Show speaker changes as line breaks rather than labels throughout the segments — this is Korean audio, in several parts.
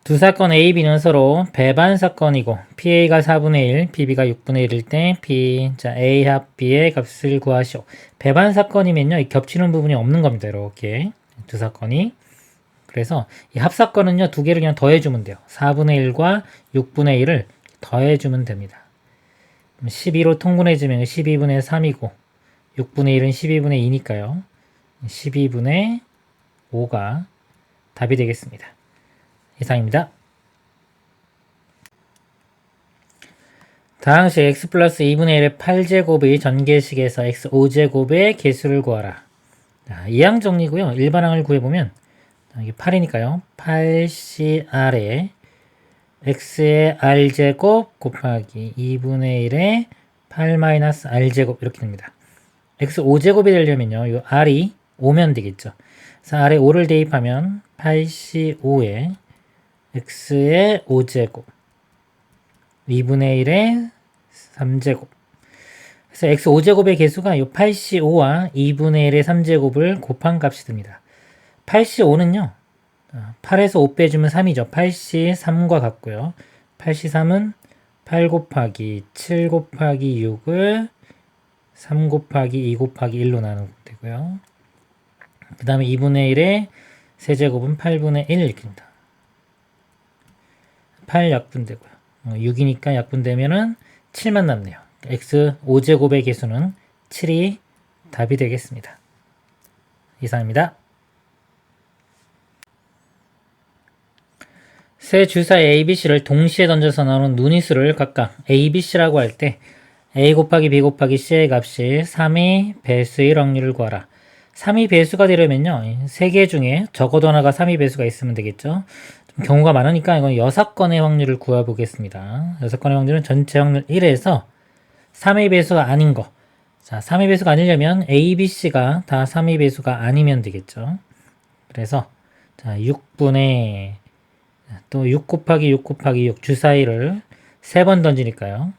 두 사건 A, B는 서로 배반 사건이고 PA가 4분의 1, PB가 6분의 1일 때 P, 자 A 합 B의 값을 구하시오. 배반 사건이면요, 이 겹치는 부분이 없는 겁니다. 이렇게 두 사건이. 그래서 이 합사건은요, 두 개를 그냥 더해주면 돼요. 4분의 1과 6분의 1을 더해주면 됩니다. 12로 통분해주면 12분의 3이고 6분의 1은 12분의 2니까요. 12분의 5가 답이 되겠습니다. 이상입니다. 다항식 x 플러스 2분의 1의 8제곱의 전개식에서 x 5제곱의 개수를 구하라. 이항 정리고요. 일반항을 구해보면 이게 8이니까요. 8CR에 x의 r제곱 곱하기 2분의 1의 8-r제곱 이렇게 됩니다. x 5제곱이 되려면요. 이 r이 5면 되겠죠. 그래서 r에 5를 대입하면 8C5에 x의 5제곱 2분의 1의 3제곱. 그래서 x 5제곱의 개수가 이 8C5와 2분의 1의 3제곱을 곱한 값이 됩니다. 8C5는요. 8에서 5 빼주면 3이죠. 8C3과 같고요. 8C3은 8 곱하기 7 곱하기 6을 3 곱하기 2 곱하기 1로 나누면 되고요. 그 다음에 2분의 1의 세제곱은 8분의 1 이렇게 됩니다. 8 약분되고요. 6이니까 약분되면은 7만 남네요. x 5제곱의 개수는 7이 답이 되겠습니다. 이상입니다. 세 주사의 A, B, C를 동시에 던져서 나오는 눈위수를 각각 A, B, C라고 할 때 A 곱하기 B 곱하기 C의 값이 3의 배수의 확률을 구하라. 3의 배수가 되려면요. 3개 중에 적어도 하나가 3의 배수가 있으면 되겠죠. 좀 경우가 많으니까 이건 6건의 확률을 구해보겠습니다. 6건의 확률은 전체 확률 1에서 3의 배수가 아닌 거. 자, 3의 배수가 아니려면 A, B, C가 다 3의 배수가 아니면 되겠죠. 그래서 자, 6분의 또 6 곱하기 6 곱하기 6 주사위를 3번 던지니까요.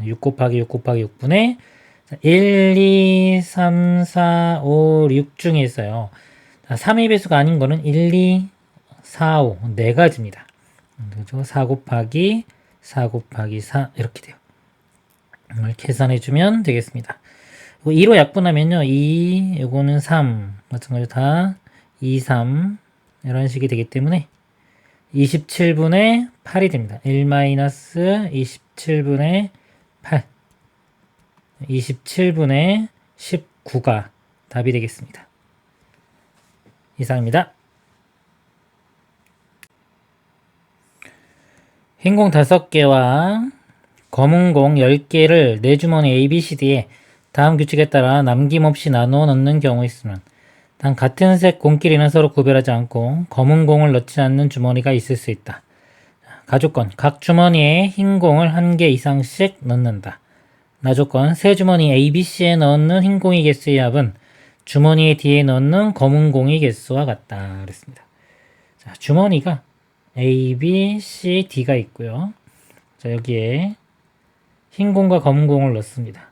6 곱하기 6 곱하기 6분의 1, 2, 3, 4, 5, 6 중에 있어요. 3의 배수가 아닌 거는 1, 2, 4, 5 4가지입니다. 그죠? 4 곱하기 4 곱하기 4 이렇게 돼요. 이걸 계산해주면 되겠습니다. 2로 약분하면요. 2, 요거는 3 마찬가지로 다 2, 3 이런 식이 되기 때문에 27분의 8이 됩니다. 1-27분의 8 27분의 19가 답이 되겠습니다. 이상입니다. 흰 공 5개와 검은 공 10개를 내 주머니 ABCD에 다음 규칙에 따라 남김없이 나누어 넣는 경우 있으면 단 같은 색 공끼리는 서로 구별하지 않고 검은 공을 넣지 않는 주머니가 있을 수 있다. 가조건, 각 주머니에 흰 공을 1개 이상씩 넣는다. 나조건, 세 주머니 ABC에 넣는 흰 공의 개수의 합은 주머니의 뒤에 넣는 검은 공의 개수와 같다. 그랬습니다. 자, 주머니가 A, B, C, D가 있고요. 자, 여기에 흰 공과 검은 공을 넣습니다.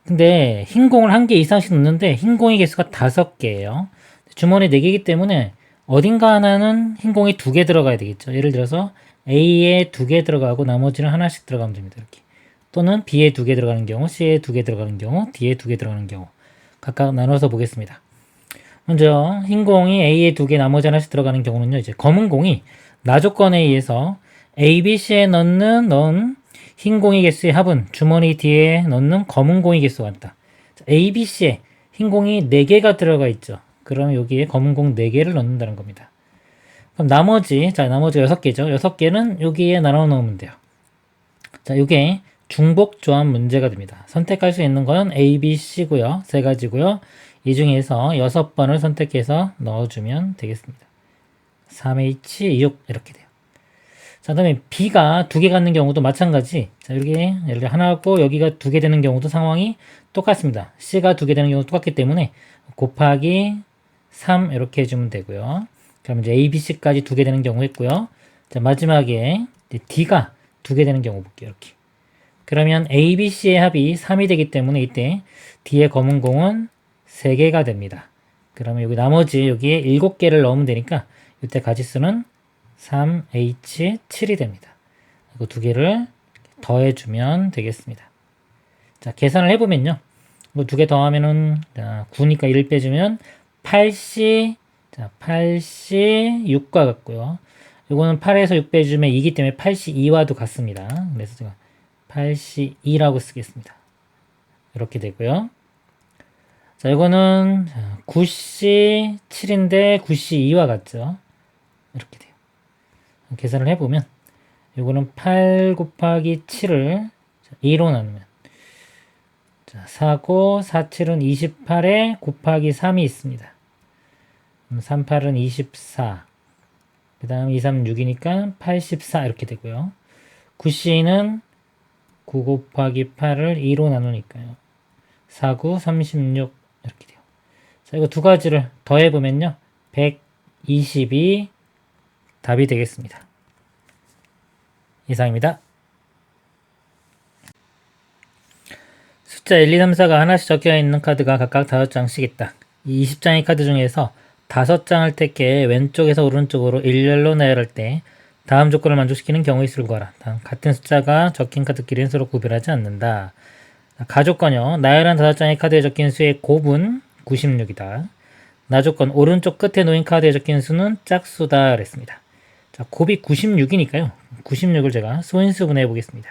근데 흰 공을 1개 이상씩 넣는데 흰 공의 개수가 5개예요. 주머니 4개이기 때문에 어딘가 하나는 흰 공이 2개 들어가야 되겠죠. 예를 들어서 A에 2개 들어가고 나머지는 하나씩 들어가면 됩니다. 이렇게. 또는 B에 2개 들어가는 경우, C에 2개 들어가는 경우, D에 2개 들어가는 경우 각각 나눠서 보겠습니다. 먼저 흰 공이 A에 2개 나머지 하나씩 들어가는 경우는요. 이제 검은 공이 나조건에 의해서 A, B, C에 넣은 흰 공의 개수의 합은 주머니 뒤에 넣는 검은 공의 개수가 같다. A, B, C에 흰 공이 4개가 들어가 있죠. 그럼 여기에 검은 공 4개를 넣는다는 겁니다. 그럼 나머지가 6개죠. 6개는 여기에 나눠 넣으면 돼요. 자, 이게 중복 조합 문제가 됩니다. 선택할 수 있는 건 A, B, C고요. 3가지고요. 이 중에서 6번을 선택해서 넣어주면 되겠습니다. 3H, 6 이렇게 돼요. 자, 그 다음에 B가 2개 갖는 경우도 마찬가지. 자, 이렇게 예를 들어 하나고 여기가 2개 되는 경우도 상황이 똑같습니다. C가 2개 되는 경우도 똑같기 때문에 곱하기 3 이렇게 해주면 되고요. 그럼 이제 A, B, C까지 2개 되는 경우 있고요. 자, 마지막에 D가 2개 되는 경우 볼게요. 이렇게. 그러면 A, B, C의 합이 3이 되기 때문에 이때 D의 검은 공은 3개가 됩니다. 그러면 여기 나머지 여기에 7개를 넣으면 되니까 이때 가지수는 3H7이 됩니다. 이거 두 개를 더해주면 되겠습니다. 자, 계산을 해보면요. 이거 두 개 더하면은, 9니까 1을 빼주면 8C, 자, 8C6과 같고요. 이거는 8에서 6 빼주면 2기 때문에 8C2와도 같습니다. 그래서 제가 8C2라고 쓰겠습니다. 이렇게 되고요. 자, 이거는 9C7인데 9C2와 같죠. 이렇게 돼요. 계산을 해보면 이거는 8 곱하기 7을 2로 나누면 자, 4고 4, 7은 28에 곱하기 3이 있습니다. 3, 8은 24. 그 다음 2, 3, 6이니까 84 이렇게 되고요. 9C는 9 곱하기 8을 2로 나누니까요. 4, 9, 36 이렇게 돼요. 자, 이거 두 가지를 더해보면요. 120이 답이 되겠습니다. 이상입니다. 숫자 1, 2, 3, 4가 하나씩 적혀있는 카드가 각각 5장씩 있다. 이 20장의 카드 중에서 5장을 택해 왼쪽에서 오른쪽으로 일렬로 나열할 때 다음 조건을 만족시키는 경우의 수를 구하라. 같은 숫자가 적힌 카드끼리는 서로 구별하지 않는다. 가조건요. 나열한 5장의 카드에 적힌 수의 곱은 96이다. 나조건 오른쪽 끝에 놓인 카드에 적힌 수는 짝수다 그랬습니다. 자, 곱이 96이니까요. 96을 제가 소인수 분해해 보겠습니다.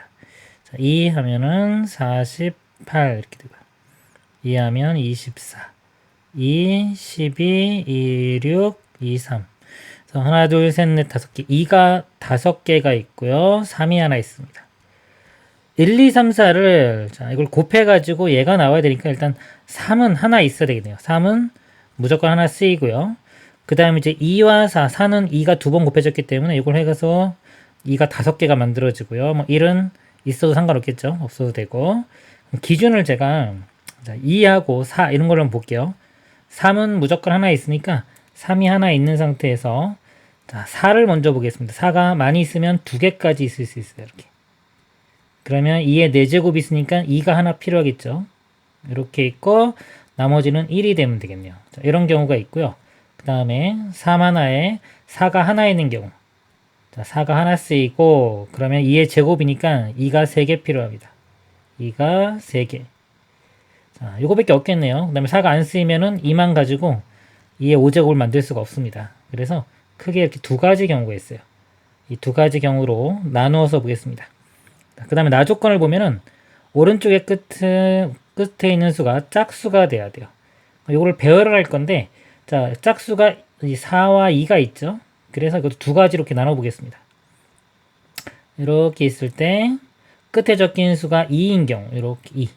자, 2 하면은 48 이렇게 되고요. 2 하면 24. 2, 12, 26, 23. 그래서 하나, 둘, 셋, 넷, 5개. 2가 5개가 있고요. 3이 하나 있습니다. 1, 2, 3, 4를 자, 이걸 곱해가지고 얘가 나와야 되니까 일단 3은 하나 있어야 되겠네요. 3은 무조건 하나 쓰이고요. 그 다음에 이제 2와 4, 4는 2가 2번 곱해졌기 때문에 이걸 해가서 2가 5개가 만들어지고요. 뭐 1은 있어도 상관없겠죠. 없어도 되고. 기준을 제가 2하고 4 이런 걸로 한번 볼게요. 3은 무조건 하나 있으니까 3이 하나 있는 상태에서 자, 4를 먼저 보겠습니다. 4가 많이 있으면 2개까지 있을 수 있어요. 이렇게. 그러면 2의 4제곱이 있으니까 2가 하나 필요하겠죠. 이렇게 있고 나머지는 1이 되면 되겠네요. 자, 이런 경우가 있고요. 그 다음에 3 하나에 4가 하나 있는 경우. 자, 4가 하나 쓰이고 그러면 2의 제곱이니까 2가 3개 필요합니다. 2가 3개. 자, 요거밖에 없겠네요. 그 다음에 4가 안 쓰이면은 2만 가지고 2의 5제곱을 만들 수가 없습니다. 그래서 크게 이렇게 두 가지 경우가 있어요. 이 두 가지 경우로 나누어서 보겠습니다. 그 다음에 나조건을 보면은 오른쪽에 끝에 있는 수가 짝수가 돼야 돼요. 이거를 배열을 할 건데, 자, 짝수가 4와 2가 있죠. 그래서 이것도 두 가지로 이렇게 나눠 보겠습니다. 이렇게 있을 때 끝에 적힌 수가 2인 경우, 이렇게 2.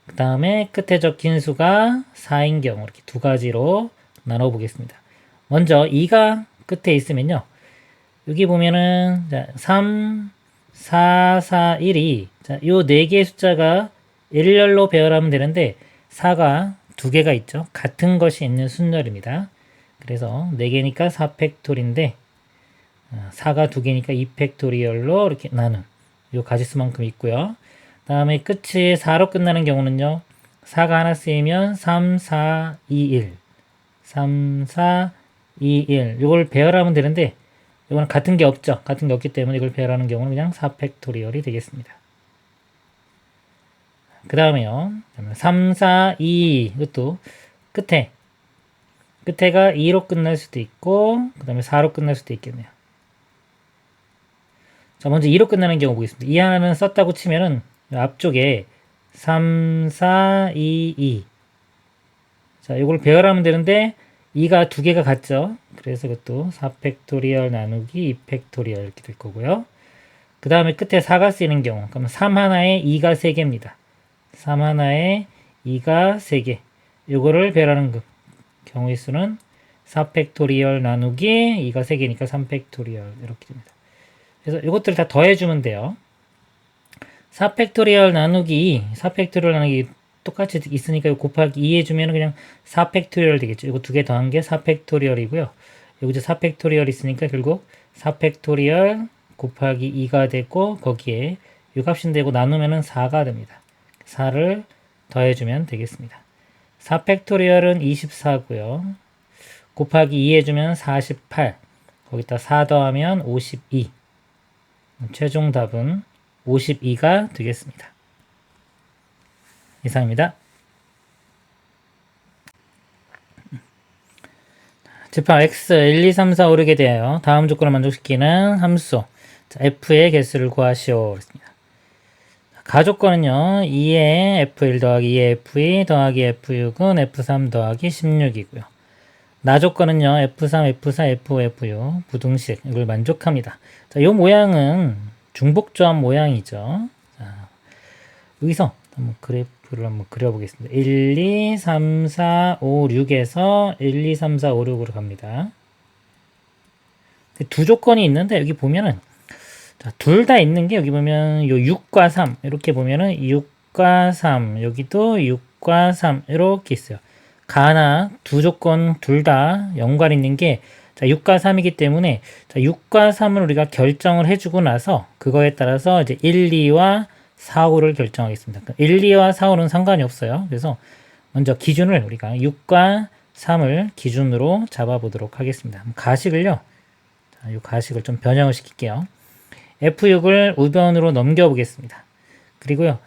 그 다음에 끝에 적힌 수가 4인 경우, 이렇게 두 가지로 나눠 보겠습니다. 먼저 2가 끝에 있으면요. 여기 보면은, 자, 3, 4, 4, 1이, 자, 요 4개의 숫자가 일렬로 배열하면 되는데, 4가 2개가 있죠. 같은 것이 있는 순열입니다. 그래서 4개니까 4팩토리인데, 4가 2개니까 2팩토리얼로 이렇게 나눈, 요 가지수만큼 있고요. 다음에 끝이 4로 끝나는 경우는요. 4가 하나 쓰이면 3, 4, 2, 1. 3, 4, 2, 1. 이걸 배열하면 되는데 이거는 같은 게 없죠. 같은 게 없기 때문에 이걸 배열하는 경우는 그냥 4팩토리얼이 되겠습니다. 그 다음에요. 3, 4, 2. 이것도 끝에가 2로 끝날 수도 있고 그 다음에 4로 끝날 수도 있겠네요. 자, 먼저 2로 끝나는 경우 보겠습니다. 2 하나는 썼다고 치면은 앞쪽에 3, 4, 2, 2. 자, 이걸 배열하면 되는데 2가 2개가 같죠. 그래서 이것도 4팩토리얼 나누기 2팩토리얼 이렇게 될 거고요. 그 다음에 끝에 4가 쓰이는 경우 그럼 3 하나에 2가 3개입니다. 3 하나에 2가 3개. 이거를 배열하는 경우의 수는 4팩토리얼 나누기 2가 3개니까 3팩토리얼 이렇게 됩니다. 그래서 이것들을 다 더해주면 돼요. 4팩토리얼 나누기 4팩토리얼 나누기 똑같이 있으니까 곱하기 2 해주면 그냥 4팩토리얼 되겠죠. 이거 두 개 더한 게 4팩토리얼이고요. 여기서 4팩토리얼 있으니까 결국 4팩토리얼 곱하기 2가 되고 거기에 이 값이 되고 나누면 4가 됩니다. 4를 더해주면 되겠습니다. 4팩토리얼은 24고요. 곱하기 2 해주면 48. 거기다 4 더하면 52. 최종 답은 52가 되겠습니다. 이상입니다. 집합 x 1, 2, 3, 4, 5, 6에 대하여 다음 조건을 만족시키는 함수 f의 개수를 구하시오. 그랬습니다. 가조건은요, 2의 f1 더하기 2의 f2 더하기 f6은 f3 더하기 16이고요. 나조건은요, f3, f4, f5, f6 부등식 이걸 만족합니다. 자, 이 모양은 중복조합 모양이죠. 자, 여기서 한번 그래프를 한번 그려보겠습니다. 1, 2, 3, 4, 5, 6에서 1, 2, 3, 4, 5, 6으로 갑니다. 두 조건이 있는데 여기 보면은 둘 다 있는 게 여기 보면 요 6과 3 이렇게 보면은 6과 3 여기도 6과 3 이렇게 있어요. 가나 두 조건 둘 다 연관 있는 게 6과 3이기 때문에 6과 3을 우리가 결정을 해주고 나서 그거에 따라서 이제 1, 2와 4, 5를 결정하겠습니다. 1, 2와 4, 5는 상관이 없어요. 그래서 먼저 기준을 우리가 6과 3을 기준으로 잡아보도록 하겠습니다. 가식을요. 자, 이 가식을 좀 변형을 시킬게요. F6을 우변으로 넘겨보겠습니다. 그리고요.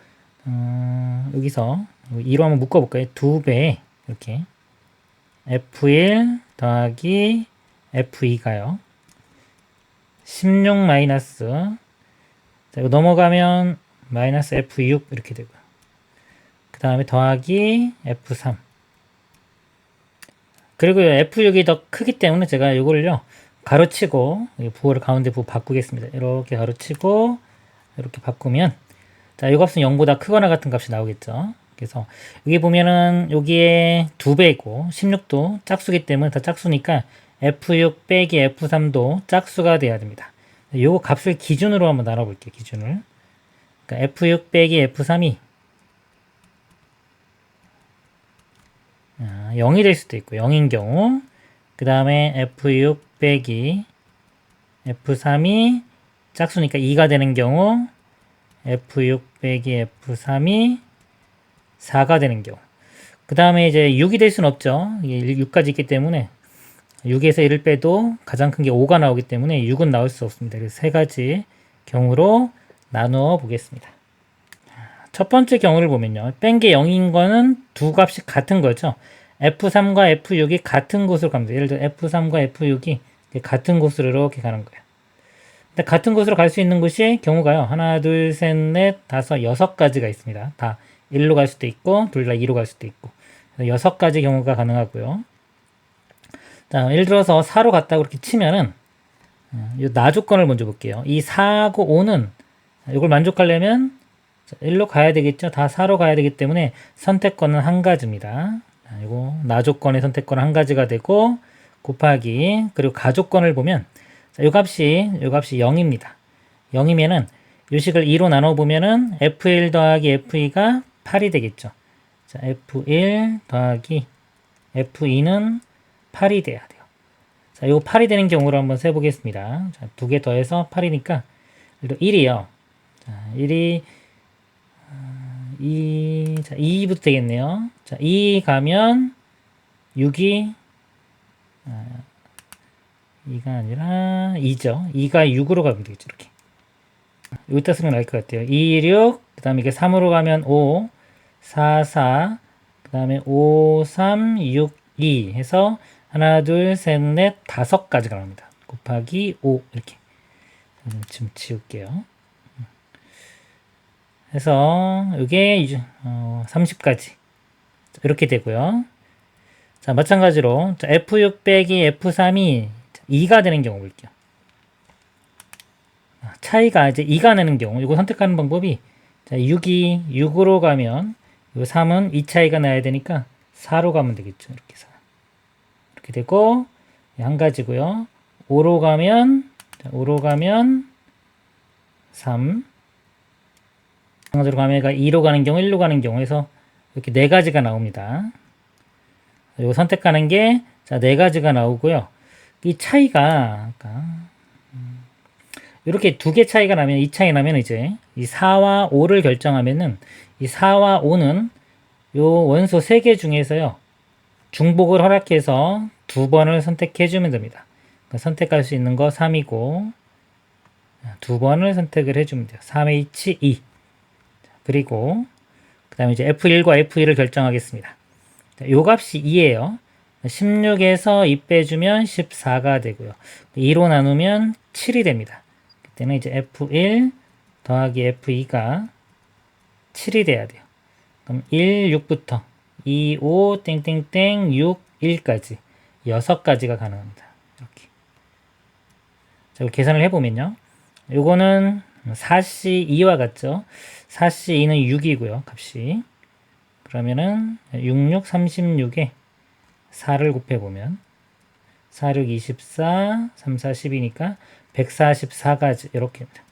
여기서 2로 한번 묶어볼까요? 2배 이렇게 F1 더하기 F2가요. 16 마이너스 자, 이거 넘어가면 마이너스 F6 이렇게 되고요. 그 다음에 더하기 F3 그리고 F6이 더 크기 때문에 제가 이걸요 가로치고 부호를 가운데 부호 바꾸겠습니다. 이렇게 가로치고 이렇게 바꾸면 자, 이 값은 0보다 크거나 같은 값이 나오겠죠. 그래서 여기 보면은 여기에 2배이고 16도 짝수기 때문에 다 짝수니까 F6 빼기 F3도 짝수가 돼야 됩니다. 요 값을 기준으로 한번 나눠볼게요. 기준을. 그러니까 F6 빼기 F3이 0이 될 수도 있고 0인 경우 그 다음에 F6 빼기 F3이 짝수니까 2가 되는 경우 F6 빼기 F3이 4가 되는 경우 그 다음에 이제 6이 될 수는 없죠. 이게 6까지 있기 때문에 6에서 1을 빼도 가장 큰 게 5가 나오기 때문에 6은 나올 수 없습니다. 그래서 세 가지 경우로 나누어 보겠습니다. 첫 번째 경우를 보면요. 뺀 게 0인 거는 두 값이 같은 거죠. F3과 F6이 같은 곳으로 갑니다. 예를 들어 F3과 F6이 같은 곳으로 이렇게 가는 거예요. 근데 같은 곳으로 갈 수 있는 곳이 경우가요. 하나, 둘, 셋, 넷, 다섯, 여섯 가지가 있습니다. 다 1로 갈 수도 있고 둘 다 2로 갈 수도 있고 여섯 가지 경우가 가능하고요. 자, 예를 들어서 4로 갔다고 그렇게 치면은 이 나조건을 먼저 볼게요. 이 4하고 5는 이걸 만족하려면 1로 가야 되겠죠. 다 4로 가야 되기 때문에 선택권은 한 가지입니다. 이거 나조건의 선택권은 한 가지가 되고 곱하기 그리고 가조건을 보면 이 값이 0입니다. 0이면은 이 식을 2로 나눠 보면은 F1 더하기 F2가 8이 되겠죠. 자, F1 더하기 F2는 8이 돼야 돼요. 자, 이거 8이 되는 경우를 한번 세 보겠습니다. 자, 두 개 더해서 8이니까 1이요. 자, 1이 2, 2부터 되겠네요. 자, 2 가면 6이 2가 아니라 2죠. 2가 6으로 가면 되겠죠. 이렇게. 여기다 쓰면 알 것 같아요. 2, 6, 그 다음에 이게 3으로 가면 5, 4, 4, 그 다음에 5, 3, 6, 2 해서 하나, 둘, 셋, 넷, 다섯 가지가 나옵니다. 곱하기 5 이렇게. 좀 지울게요. 해서 이게 30까지 이렇게 되고요. 자, 마찬가지로 F6 빼기 F3이 2가 되는 경우 볼게요. 차이가 이제 2가 나는 경우 이거 선택하는 방법이 자, 6이 6으로 가면 이 3은 2 차이가 나야 되니까 4로 가면 되겠죠. 이렇게 4. 이렇게 되고 한 가지고요. 5로 가면 3 마찬가지로 가면 2로 가는 경우 1로 가는 경우에서 이렇게 네 가지가 나옵니다. 이거 선택하는 게 자, 네 가지가 나오고요. 이 차이가 이렇게 두 개 차이가 나면 이 차이 나면 이제 이 4와 5를 결정하면은 이 4와 5는 요 원소 3개 중에서요. 중복을 허락해서 두 번을 선택해 주면 됩니다. 선택할 수 있는 거 3이고 두 번을 선택을 해주면 돼요. 3H2. 그리고 그 다음에 이제 F1과 F2를 결정하겠습니다. 요 값이 2예요. 16에서 2 빼주면 14가 되고요. 2로 나누면 7이 됩니다. 그때는 이제 F1 더하기 F2가 7이 돼야 돼요. 그럼 1, 6부터 2, 5, 땡땡땡, 6, 1까지 6가지가 가능합니다. 이렇게. 자, 계산을 해보면요. 요거는 4C2와 같죠? 4C2는 6이고요. 값이. 그러면은 66, 36에 4를 곱해보면 4, 6, 24, 3, 4, 10이니까 144가지 이렇게입니다.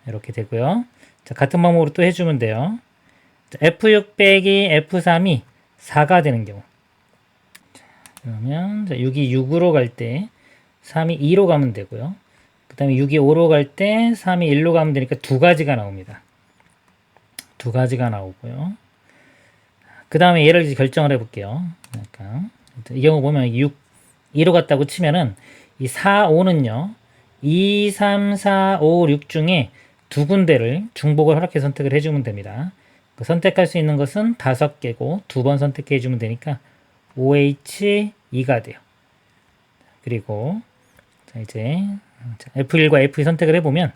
이렇게 되고요. 자, 같은 방법으로 또 해주면 돼요. 자, F6 빼기 F3이 4가 되는 경우. 자, 그러면 6이 6으로 갈 때 3이 2로 가면 되고요. 그 다음에 6이 5로 갈 때 3이 1로 가면 되니까 두 가지가 나옵니다. 두 가지가 나오고요. 그 다음에 얘를 이제 결정을 해볼게요. 그러니까 이 경우 보면 6, 2로 갔다고 치면은 이 4, 5는요. 2, 3, 4, 5, 6 중에 두 군데를 중복을 허락해 선택을 해주면 됩니다. 선택할 수 있는 것은 5개고 두 번 선택해 주면 되니까 OH2가 돼요. 그리고 자, 이제 F1과 F2 선택을 해보면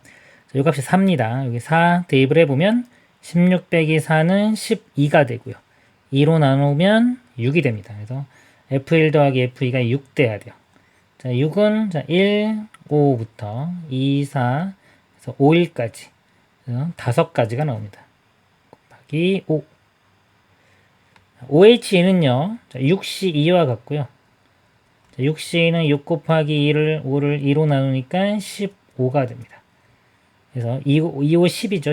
이 값이 4입니다. 여기 4 대입을 해보면 16 빼기 4는 12가 되고요. 2로 나누면 6이 됩니다. 그래서 F1 더하기 F2가 6 돼야 돼요. 자, 6은 자, 1, 5부터 2, 4, 그래서 5, 1까지 5가지가 나옵니다. 곱하기 5. OH는요, 6C2와 같고요. 6C는 6 곱하기 5를 2로 나누니까 15가 됩니다. 그래서 25, 10이죠.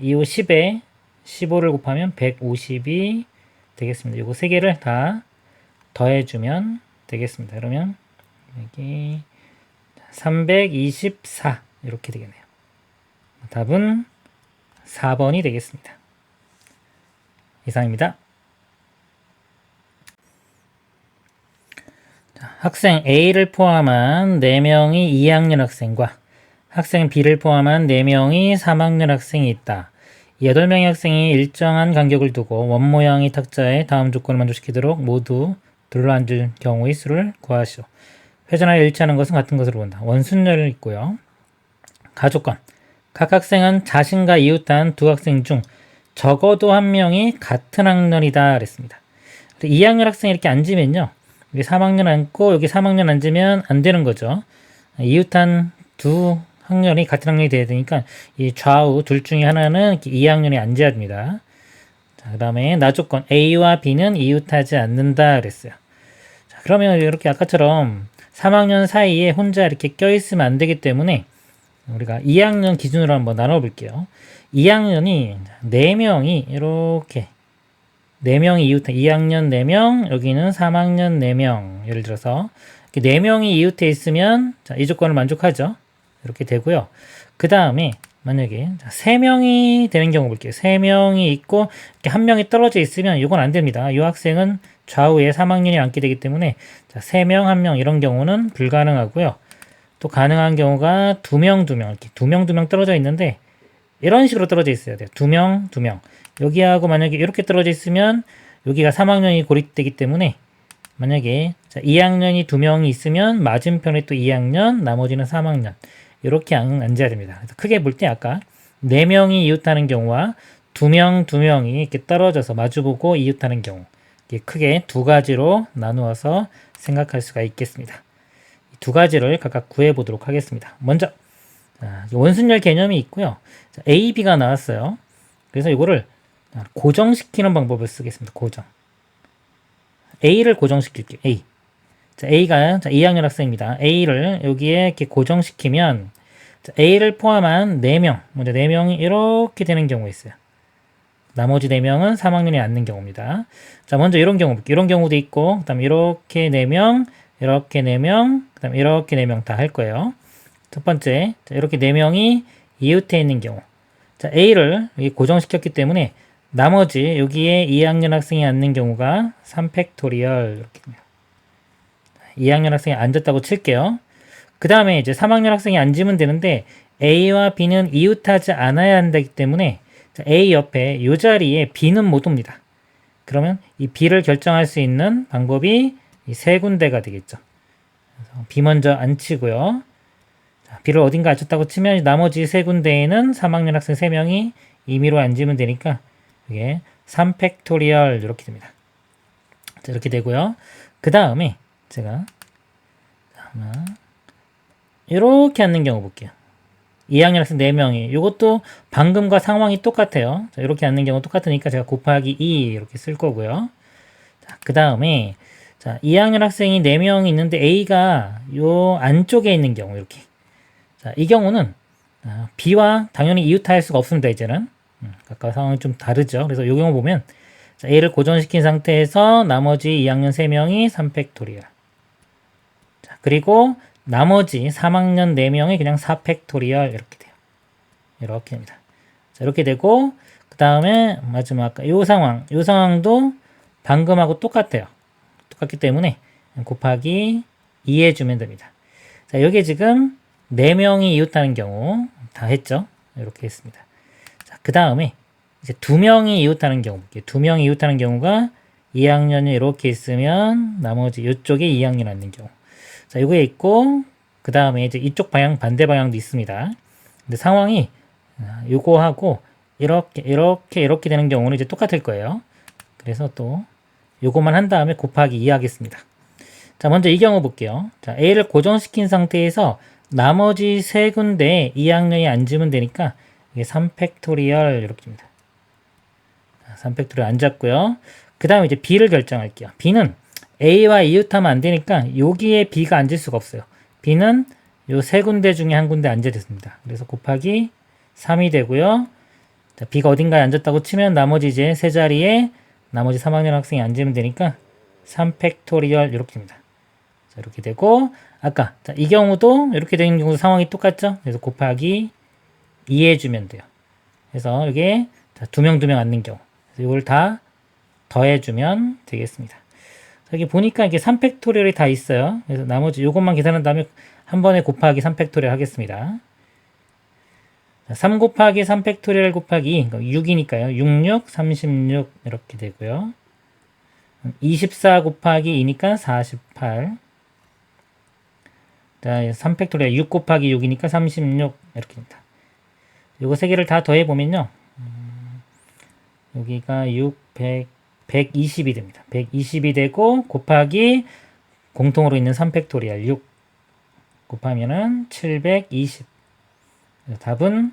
15에 15를 곱하면 150이 되겠습니다. 요거 세 개를 다 더해주면 되겠습니다. 그러면 여기 324 이렇게 되겠네요. 답은 4번이 되겠습니다. 이상입니다. 학생 A를 포함한 4명이 2학년 학생과 학생 B를 포함한 4명이 3학년 학생이 있다. 8명의 학생이 일정한 간격을 두고 원모양의 탁자에 다음 조건을 만족시키도록 모두 둘러앉을 경우의 수를 구하시오. 회전하여 일치하는 것은 같은 것으로 본다. 원순열이 있고요. 가조건. 각 학생은 자신과 이웃한 두 학생 중 적어도 한 명이 같은 학년이다 그랬습니다. 2학년 학생이 이렇게 앉으면요. 여기 3학년 앉고 여기 3학년 앉으면 안 되는 거죠. 이웃한 두 학년이 같은 학년이 돼야 되니까 이 좌우 둘 중에 하나는 2학년이 앉아야 됩니다. 자, 그 다음에 나조건 A와 B는 이웃하지 않는다 그랬어요. 자, 그러면 이렇게 아까처럼 3학년 사이에 혼자 이렇게 껴있으면 안 되기 때문에 우리가 2학년 기준으로 한번 나눠볼게요. 2학년이 4명이 이렇게 4명이 이웃해 2학년 4명, 여기는 3학년 4명. 예를 들어서 4명이 이웃해 있으면 자, 이 조건을 만족하죠. 이렇게 되고요. 그 다음에 만약에 3명이 되는 경우 볼게요. 3명이 있고 이렇게 한 명이 떨어져 있으면 이건 안 됩니다. 이 학생은 좌우에 3학년이 앉게 되기 때문에 자, 3명, 1명 이런 경우는 불가능하고요. 또 가능한 경우가 2명, 2명 이렇게 2명, 2명 떨어져 있는데 이런 식으로 떨어져 있어야 돼요. 2명, 2명. 여기하고 만약에 이렇게 떨어져 있으면 여기가 3학년이 고립되기 때문에 만약에 자, 2학년이 2명이 있으면 맞은편에 또 2학년, 나머지는 3학년 이렇게 앉아야 됩니다. 그래서 크게 볼 때 아까 4명이 이웃하는 경우와 2명, 2명이 이렇게 떨어져서 마주보고 이웃하는 경우 이렇게 크게 두 가지로 나누어서 생각할 수가 있겠습니다. 이 두 가지를 각각 구해보도록 하겠습니다. 먼저 자, 원순열 개념이 있고요. 자, A, B가 나왔어요. 그래서 이거를 고정시키는 방법을 쓰겠습니다. 고정. A를 고정시킬게요. A. 자, A가 자, 2학년 학생입니다. A를 여기에 이렇게 고정시키면 자, A를 포함한 4명, 먼저 4명이 이렇게 되는 경우가 있어요. 나머지 4명은 3학년이 앉는 경우입니다. 자, 먼저 이런 경우 볼게요. 이런 경우도 있고, 그 다음에 이렇게 4명, 이렇게 4명, 그 다음에 이렇게 4명 다 할 거예요. 첫 번째, 자, 이렇게 4명이 이웃해 있는 경우. 자, A를 여기 고정시켰기 때문에 나머지 여기에 2학년 학생이 앉는 경우가 3팩토리얼 이렇게 됩니다. 2학년 학생이 앉았다고 칠게요. 그 다음에 이제 3학년 학생이 앉으면 되는데 A와 B는 이웃하지 않아야 한다기 때문에 A 옆에 이 자리에 B는 못 옵니다. 그러면 이 B를 결정할 수 있는 방법이 이 세 군데가 되겠죠. 그래서 B 먼저 앉히고요. 자, B를 어딘가 앉혔다고 치면 나머지 세 군데에는 3학년 학생 3명이 임의로 앉으면 되니까 이게 3팩토리얼 이렇게 됩니다. 자, 이렇게 되고요. 그 다음에 제가 이렇게 앉는 경우 볼게요. 2학년 학생 4명이 이것도 방금과 상황이 똑같아요. 자, 이렇게 앉는 경우 똑같으니까 제가 곱하기 2 이렇게 쓸 거고요. 그 다음에 자, 2학년 학생이 4명이 있는데 A가 요 안쪽에 있는 경우 이렇게. 자, 이 경우는 B와 당연히 이웃할 수가 없습니다. 이제는 아까 상황이 좀 다르죠. 그래서 이 경우 보면 자, A를 고정시킨 상태에서 나머지 2학년 3명이 3팩토리얼. 자, 그리고 나머지 3학년 4명이 그냥 4팩토리얼 이렇게 돼요. 이렇게 됩니다. 자, 이렇게 되고 그 다음에 마지막 이 상황도 방금하고 똑같아요. 똑같기 때문에 곱하기 2 해주면 됩니다. 자, 여기에 지금 4명이 이웃하는 경우 다 했죠. 이렇게 했습니다. 자, 그 다음에 이제 2명이 이웃하는 경우 볼게요. 2명이 이웃하는 경우가 2학년이 이렇게 있으면 나머지 이쪽에 2학년 앉는 경우. 자, 요게 있고 그 다음에 이제 이쪽 방향 반대 방향도 있습니다. 근데 상황이 요거하고 이렇게 되는 경우는 이제 똑같을 거예요. 그래서 또 요거만 한 다음에 곱하기 2 하겠습니다. 자, 먼저 이 경우 볼게요. 자, A를 고정시킨 상태에서 나머지 세 군데에 2학년이 앉으면 되니까 이게 3팩토리얼 이렇게 됩니다. 3팩토리얼 앉았고요. 그 다음에 이제 B를 결정할게요. B는 A와 이웃하면 안 되니까 여기에 B가 앉을 수가 없어요. B는 요 세 군데 중에 한 군데 앉아야 됐습니다. 그래서 곱하기 3이 되고요. 자, B가 어딘가에 앉았다고 치면 나머지 이제 세 자리에 나머지 3학년 학생이 앉으면 되니까 3팩토리얼 이렇게 됩니다. 자, 이렇게 되고 아까 자, 이 경우도 이렇게 되는 경우도 상황이 똑같죠. 그래서 곱하기 2 해주면 돼요. 그래서 이게 2명 앉는 경우 이걸 다 더해주면 되겠습니다. 여기 보니까 이게 3팩토리얼이 다 있어요. 그래서 나머지 이것만 계산한 다음에 한 번에 곱하기 3팩토리얼 하겠습니다. 3 곱하기 3팩토리얼 곱하기 6이니까요. 66, 36 이렇게 되고요. 24 곱하기 2니까 48. 3팩토리얼 6 곱하기 6이니까 36 이렇게 됩니다. 요거 세 개를 다 더해보면요. 여기가 6, 120이 됩니다. 120이 되고 곱하기 공통으로 있는 3팩토리얼 6 곱하면은 720. 답은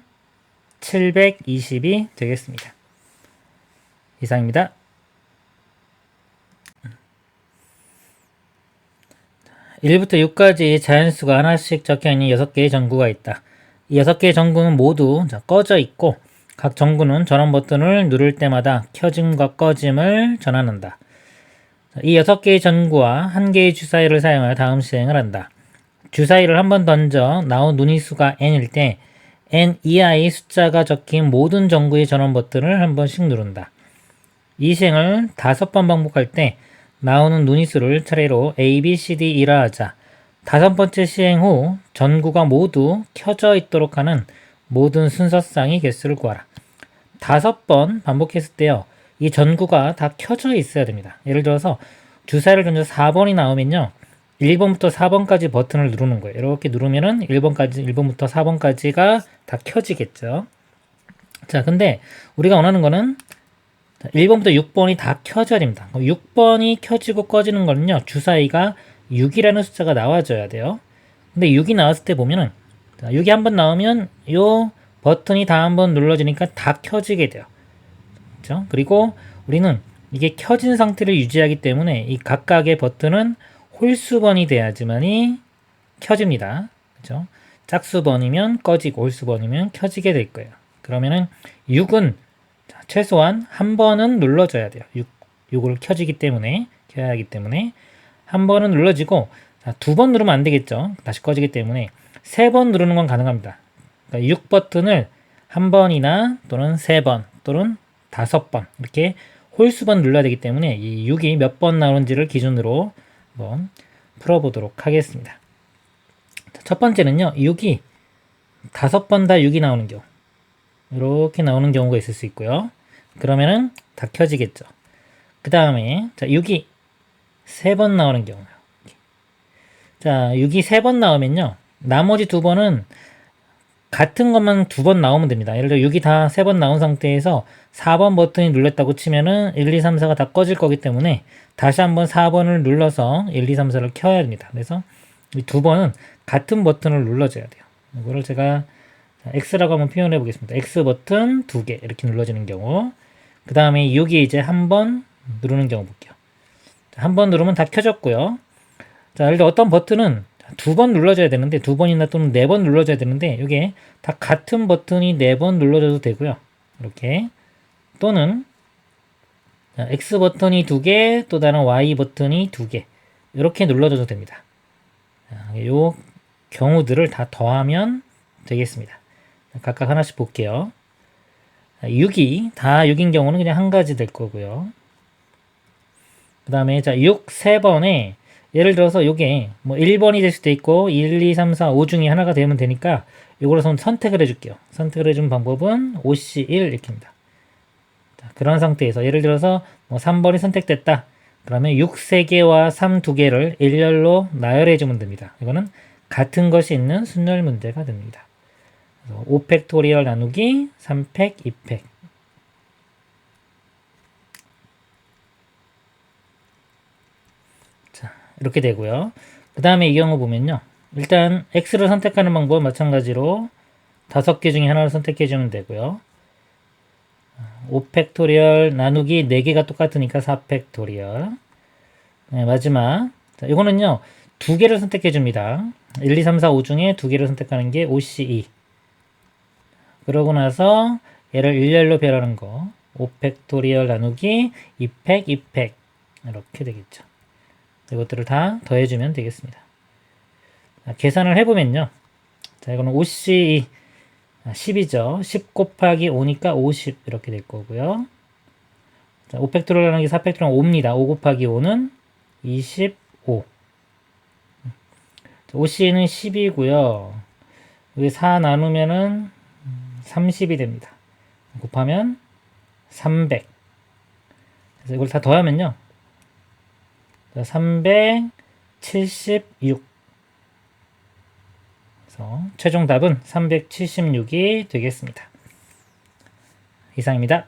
720이 되겠습니다. 이상입니다. 1부터 6까지 자연수가 하나씩 적혀있는 6개의 전구가 있다. 이 6개의 전구는 모두 꺼져 있고 각 전구는 전원 버튼을 누를 때마다 켜짐과 꺼짐을 전환한다. 이 6개의 전구와 1개의 주사위를 사용하여 다음 시행을 한다. 주사위를 한번 던져 나온 눈의수가 n일 때 n 이하의 숫자가 적힌 모든 전구의 전원 버튼을 한 번씩 누른다. 이 시행을 5번 반복할 때 나오는 눈의수를 차례로 A, B, C, D, E라 하자. 5번째 시행 후 전구가 모두 켜져 있도록 하는 모든 순서쌍의 개수를 구하라. 5번 반복했을 때요. 이 전구가 다 켜져 있어야 됩니다. 예를 들어서 주사위를 던져서 4번이 나오면요. 1번부터 4번까지 버튼을 누르는 거예요. 이렇게 누르면은 1번부터 4번까지가 다 켜지겠죠. 자, 근데 우리가 원하는 거는 1번부터 6번이 다 켜져야 됩니다. 6번이 켜지고 꺼지는 거는요. 주사위가 6이라는 숫자가 나와줘야 돼요. 근데 6이 나왔을 때 보면은 6이 한번 나오면 요 버튼이 다 한번 눌러지니까 다 켜지게 돼요. 그렇죠? 그리고 우리는 이게 켜진 상태를 유지하기 때문에 이 각각의 버튼은 홀수번이 돼야지만이 켜집니다. 그렇죠? 짝수번이면 꺼지고 홀수번이면 켜지게 될 거예요. 그러면은 6은 최소한 한 번은 눌러줘야 돼요. 6을 켜지기 때문에 켜야 하기 때문에 한 번은 눌러지고 2번 누르면 안 되겠죠. 다시 꺼지기 때문에 3번 누르는 건 가능합니다. 그러니까 6 버튼을 한 번이나 또는 3번 또는 5번 이렇게 홀수번 눌러야 되기 때문에 이 6이 몇 번 나오는지를 기준으로 한번 풀어보도록 하겠습니다. 첫 번째는요, 6이 5번 다 6이 나오는 경우. 이렇게 나오는 경우가 있을 수 있고요. 그러면은 다 켜지겠죠. 그 다음에, 자, 6이 3번 나오는 경우요. 자, 6이 3번 나오면요, 나머지 2번은 같은 것만 2번 나오면 됩니다. 예를 들어 6이 다 3번 나온 상태에서 4번 버튼이 눌렸다고 치면은 1, 2, 3, 4가 다 꺼질 거기 때문에 다시 한번 4번을 눌러서 1, 2, 3, 4를 켜야 됩니다. 그래서 이 2번은 같은 버튼을 눌러줘야 돼요. 이거를 제가 X라고 한번 표현해 보겠습니다. X 버튼 2개 이렇게 눌러지는 경우. 그 다음에 6이 이제 한 번 누르는 경우 볼게요. 한 번 누르면 다 켜졌고요. 자, 예를 들어 어떤 버튼은 2번 눌러줘야 되는데 2번이나 또는 4번 눌러줘야 되는데 이게 다 같은 버튼이 4번 눌러줘도 되고요. 이렇게 또는 X 버튼이 2개 또 다른 Y 버튼이 2개 이렇게 눌러줘도 됩니다. 이 경우들을 다 더하면 되겠습니다. 각각 하나씩 볼게요. 6이 다 6인 경우는 그냥 한 가지 될 거고요. 그 다음에 자 6 3번에 예를 들어서 요게 뭐 1번이 될 수도 있고 1, 2, 3, 4, 5 중에 하나가 되면 되니까 요거를 선택을 해줄게요. 선택을 해준 방법은 OC1 이렇게입니다. 자, 그런 상태에서 예를 들어서 뭐 3번이 선택됐다. 그러면 6 3개와 3 2개를 일렬로 나열해 주면 됩니다. 이거는 같은 것이 있는 순열 문제가 됩니다. 5팩토리얼 나누기 3팩 2팩. 자, 이렇게 되고요. 그 다음에 이 경우 보면요. 일단 X를 선택하는 방법은 마찬가지로 5개 중에 하나를 선택해 주면 되고요. 5팩토리얼 나누기 4개가 똑같으니까 4팩토리얼. 네, 마지막. 자, 이거는요. 2개를 선택해 줍니다. 1, 2, 3, 4, 5 중에 2개를 선택하는 게 OC2. 그러고 나서 얘를 일렬로 별하는 거. 5팩토리얼 나누기 2팩 2팩. 이렇게 되겠죠. 이것들을 다 더해주면 되겠습니다. 자, 계산을 해보면요. 자, 이거는 OC 10이죠. 10 곱하기 5니까 50 이렇게 될 거고요. 자, 5팩토리얼 나누기 4팩토리얼 5입니다. 5 곱하기 5는 25. OC는 10이고요. 여기 4 나누면은 30이 됩니다. 곱하면 300. 그래서 이걸 다 더하면요. 376. 그래서 최종 답은 376이 되겠습니다. 이상입니다.